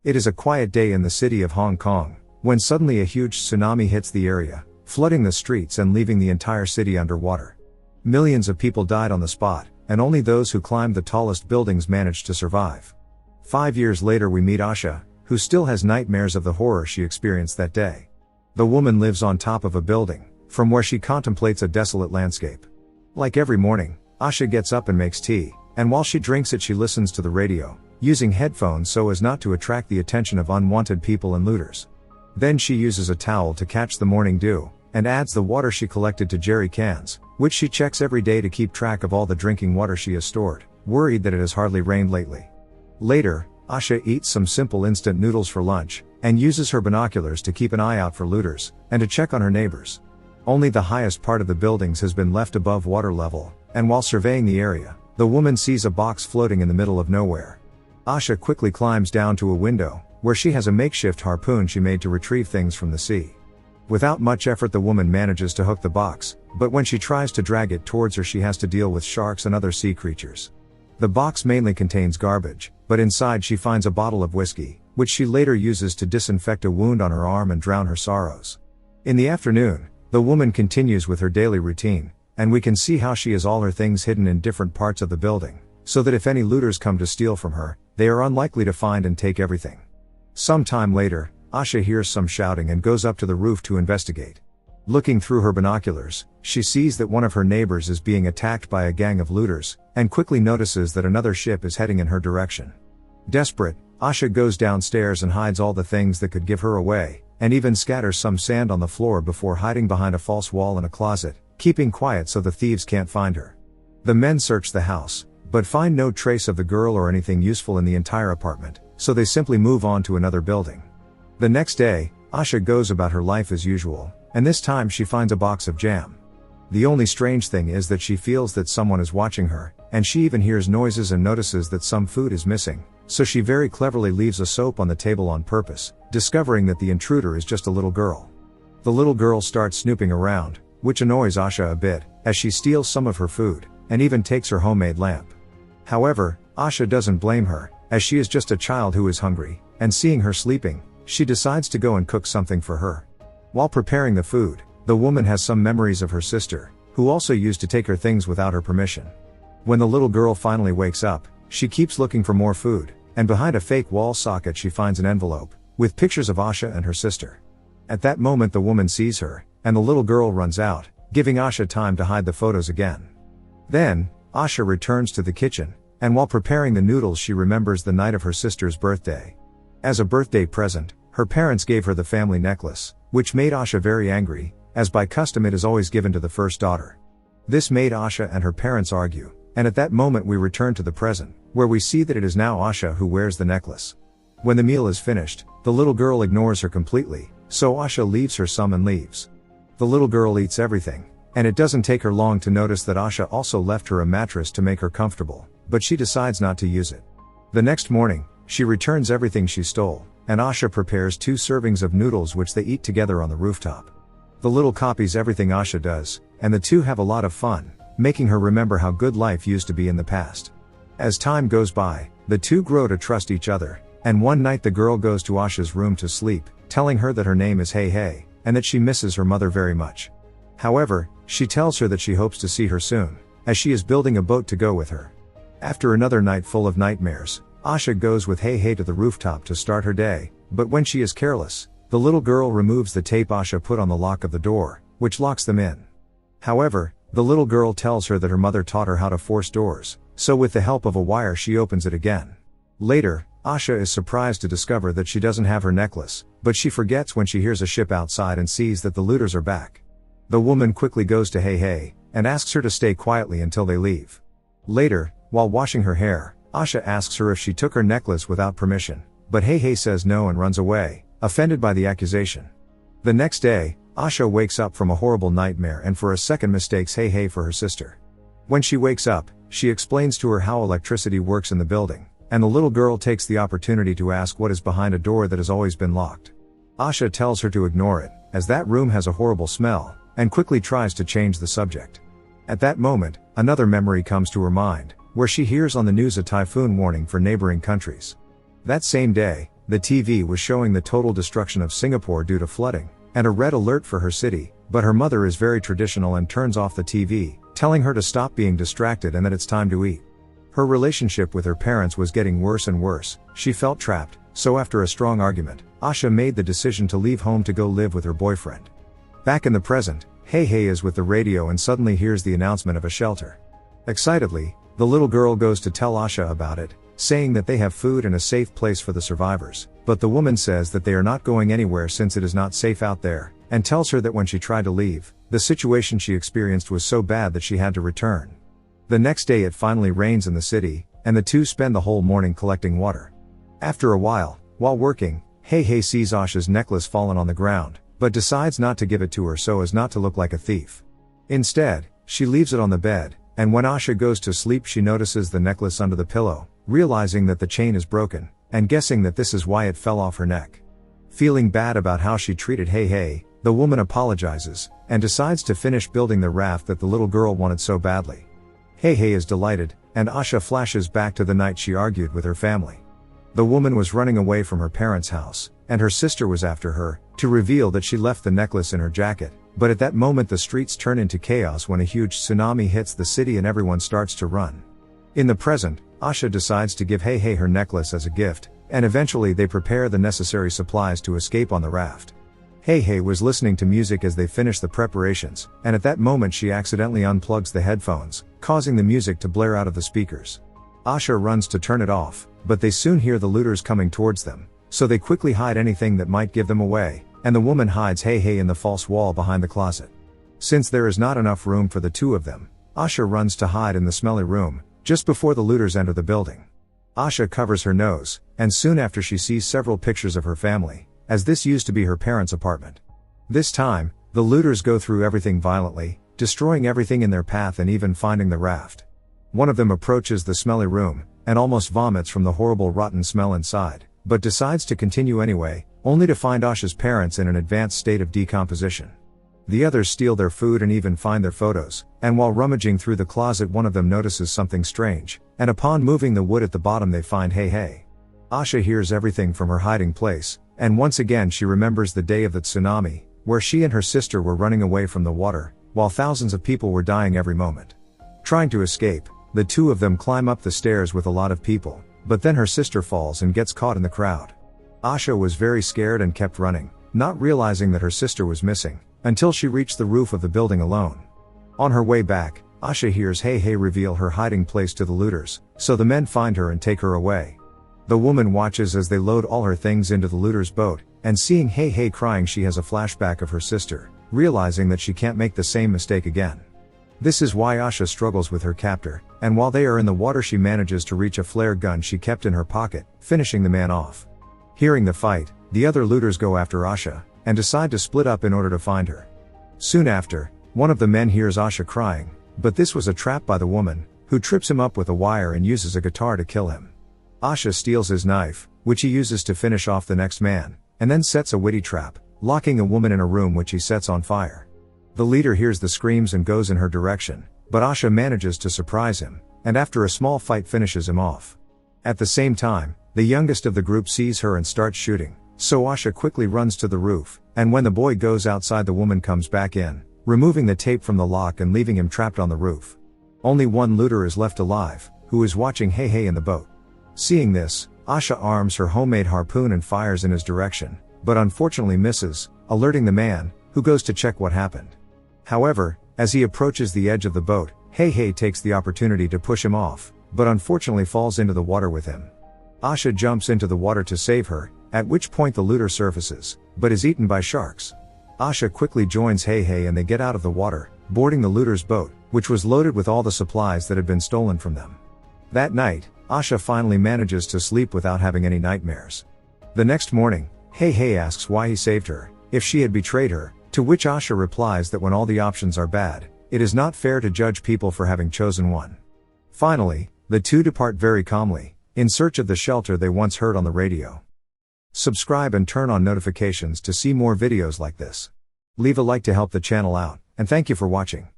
It is a quiet day in the city of Hong Kong, when suddenly a huge tsunami hits the area, flooding the streets and leaving the entire city underwater. Millions of people died on the spot, and only those who climbed the tallest buildings managed to survive. 5 years later we meet Asha, who still has nightmares of the horror she experienced that day. The woman lives on top of a building, from where she contemplates a desolate landscape. Like every morning, Asha gets up and makes tea, and while she drinks it she listens to the radio, using headphones so as not to attract the attention of unwanted people and looters. Then she uses a towel to catch the morning dew, and adds the water she collected to jerry cans, which she checks every day to keep track of all the drinking water she has stored, worried that it has hardly rained lately. Later, Asha eats some simple instant noodles for lunch, and uses her binoculars to keep an eye out for looters, and to check on her neighbors. Only the highest part of the buildings has been left above water level, and while surveying the area, the woman sees a box floating in the middle of nowhere. Asha quickly climbs down to a window, where she has a makeshift harpoon she made to retrieve things from the sea. Without much effort the woman manages to hook the box, but when she tries to drag it towards her she has to deal with sharks and other sea creatures. The box mainly contains garbage, but inside she finds a bottle of whiskey, which she later uses to disinfect a wound on her arm and drown her sorrows. In the afternoon, the woman continues with her daily routine, and we can see how she has all her things hidden in different parts of the building, so that if any looters come to steal from her, they are unlikely to find and take everything. Some time later, Asha hears some shouting and goes up to the roof to investigate. Looking through her binoculars, she sees that one of her neighbors is being attacked by a gang of looters, and quickly notices that another ship is heading in her direction. Desperate, Asha goes downstairs and hides all the things that could give her away, and even scatters some sand on the floor before hiding behind a false wall in a closet, keeping quiet so the thieves can't find her. The men search the house, but find no trace of the girl or anything useful in the entire apartment, so they simply move on to another building. The next day, Asha goes about her life as usual, and this time she finds a box of jam. The only strange thing is that she feels that someone is watching her, and she even hears noises and notices that some food is missing, so she very cleverly leaves a soap on the table on purpose, discovering that the intruder is just a little girl. The little girl starts snooping around, which annoys Asha a bit, as she steals some of her food, and even takes her homemade lamp. However, Asha doesn't blame her, as she is just a child who is hungry, and seeing her sleeping, she decides to go and cook something for her. While preparing the food, the woman has some memories of her sister, who also used to take her things without her permission. When the little girl finally wakes up, she keeps looking for more food, and behind a fake wall socket she finds an envelope, with pictures of Asha and her sister. At that moment the woman sees her, and the little girl runs out, giving Asha time to hide the photos again. Then, Asha returns to the kitchen, and while preparing the noodles she remembers the night of her sister's birthday. As a birthday present, her parents gave her the family necklace, which made Asha very angry, as by custom it is always given to the first daughter. This made Asha and her parents argue, and at that moment we return to the present, where we see that it is now Asha who wears the necklace. When the meal is finished, the little girl ignores her completely, so Asha leaves her some and leaves. The little girl eats everything, and it doesn't take her long to notice that Asha also left her a mattress to make her comfortable, but she decides not to use it. The next morning, she returns everything she stole, and Asha prepares 2 servings of noodles which they eat together on the rooftop. The little copies everything Asha does, and the two have a lot of fun, making her remember how good life used to be in the past. As time goes by, the two grow to trust each other, and one night the girl goes to Asha's room to sleep, telling her that her name is Hey Hey, and that she misses her mother very much. However, she tells her that she hopes to see her soon, as she is building a boat to go with her. After another night full of nightmares, Asha goes with Hey Hey to the rooftop to start her day, but when she is careless, the little girl removes the tape Asha put on the lock of the door, which locks them in. However, the little girl tells her that her mother taught her how to force doors, so with the help of a wire she opens it again. Later, Asha is surprised to discover that she doesn't have her necklace, but she forgets when she hears a ship outside and sees that the looters are back. The woman quickly goes to Hey Hey, and asks her to stay quietly until they leave. Later, while washing her hair, Asha asks her if she took her necklace without permission, but Hey Hey says no and runs away, offended by the accusation. The next day, Asha wakes up from a horrible nightmare and for a second mistakes Hey Hey for her sister. When she wakes up, she explains to her how electricity works in the building, and the little girl takes the opportunity to ask what is behind a door that has always been locked. Asha tells her to ignore it, as that room has a horrible smell, and quickly tries to change the subject. At that moment, another memory comes to her mind, where she hears on the news a typhoon warning for neighboring countries. That same day, The TV was showing the total destruction of Singapore due to flooding, and a red alert for her city, but her mother is very traditional and turns off the TV, telling her to stop being distracted and that it's time to eat. Her relationship with her parents was getting worse and worse, she felt trapped, so after a strong argument, Asha made the decision to leave home to go live with her boyfriend. Back in the present, Hei Hei is with the radio and suddenly hears the announcement of a shelter. Excitedly, the little girl goes to tell Asha about it, saying that they have food and a safe place for the survivors, but the woman says that they are not going anywhere since it is not safe out there, and tells her that when she tried to leave, the situation she experienced was so bad that she had to return. The next day it finally rains in the city, and the two spend the whole morning collecting water. After a while working, Hei Hei sees Asha's necklace fallen on the ground, but decides not to give it to her so as not to look like a thief. Instead, she leaves it on the bed, and when Asha goes to sleep she notices the necklace under the pillow, realizing that the chain is broken, and guessing that this is why it fell off her neck. Feeling bad about how she treated Hei Hei, the woman apologizes, and decides to finish building the raft that the little girl wanted so badly. Hei Hei is delighted, and Asha flashes back to the night she argued with her family. The woman was running away from her parents' house, and her sister was after her, to reveal that she left the necklace in her jacket, but at that moment the streets turn into chaos when a huge tsunami hits the city and everyone starts to run. In the present, Asha decides to give Hei Hei her necklace as a gift, and eventually they prepare the necessary supplies to escape on the raft. Hei Hei was listening to music as they finish the preparations, and at that moment she accidentally unplugs the headphones, causing the music to blare out of the speakers. Asha runs to turn it off, but they soon hear the looters coming towards them, so they quickly hide anything that might give them away, and the woman hides Hei Hei in the false wall behind the closet. Since there is not enough room for the two of them, Asha runs to hide in the smelly room, just before the looters enter the building. Asha covers her nose, and soon after she sees several pictures of her family, as this used to be her parents' apartment. This time, the looters go through everything violently, destroying everything in their path and even finding the raft. One of them approaches the smelly room, and almost vomits from the horrible rotten smell inside, but decides to continue anyway, only to find Asha's parents in an advanced state of decomposition. The others steal their food and even find their photos, and while rummaging through the closet one of them notices something strange, and upon moving the wood at the bottom they find Hei Hei. Asha hears everything from her hiding place, and once again she remembers the day of the tsunami, where she and her sister were running away from the water, while thousands of people were dying every moment. Trying to escape, the two of them climb up the stairs with a lot of people, but then her sister falls and gets caught in the crowd. Asha was very scared and kept running, not realizing that her sister was missing, until she reached the roof of the building alone. On her way back, Asha hears Hei Hei reveal her hiding place to the looters, so the men find her and take her away. The woman watches as they load all her things into the looters' boat, and seeing Hei Hei crying she has a flashback of her sister, realizing that she can't make the same mistake again. This is why Asha struggles with her captor, and while they are in the water she manages to reach a flare gun she kept in her pocket, finishing the man off. Hearing the fight, the other looters go after Asha, and decide to split up in order to find her. Soon after, one of the men hears Asha crying, but this was a trap by the woman, who trips him up with a wire and uses a guitar to kill him. Asha steals his knife, which he uses to finish off the next man, and then sets a witty trap, locking a woman in a room which he sets on fire. The leader hears the screams and goes in her direction, but Asha manages to surprise him, and after a small fight finishes him off. At the same time, the youngest of the group sees her and starts shooting, so Asha quickly runs to the roof, and when the boy goes outside the woman comes back in, removing the tape from the lock and leaving him trapped on the roof. Only one looter is left alive, who is watching Hei Hei in the boat. Seeing this, Asha arms her homemade harpoon and fires in his direction, but unfortunately misses, alerting the man, who goes to check what happened. However, as he approaches the edge of the boat, Hei Hei takes the opportunity to push him off, but unfortunately falls into the water with him. Asha jumps into the water to save her, at which point the looter surfaces, but is eaten by sharks. Asha quickly joins Hei Hei and they get out of the water, boarding the looter's boat, which was loaded with all the supplies that had been stolen from them. That night, Asha finally manages to sleep without having any nightmares. The next morning, Hei Hei asks why he saved her, if she had betrayed her, to which Asha replies that when all the options are bad, it is not fair to judge people for having chosen one. Finally, the two depart very calmly, in search of the shelter they once heard on the radio. Subscribe and turn on notifications to see more videos like this. Leave a like to help the channel out, and thank you for watching.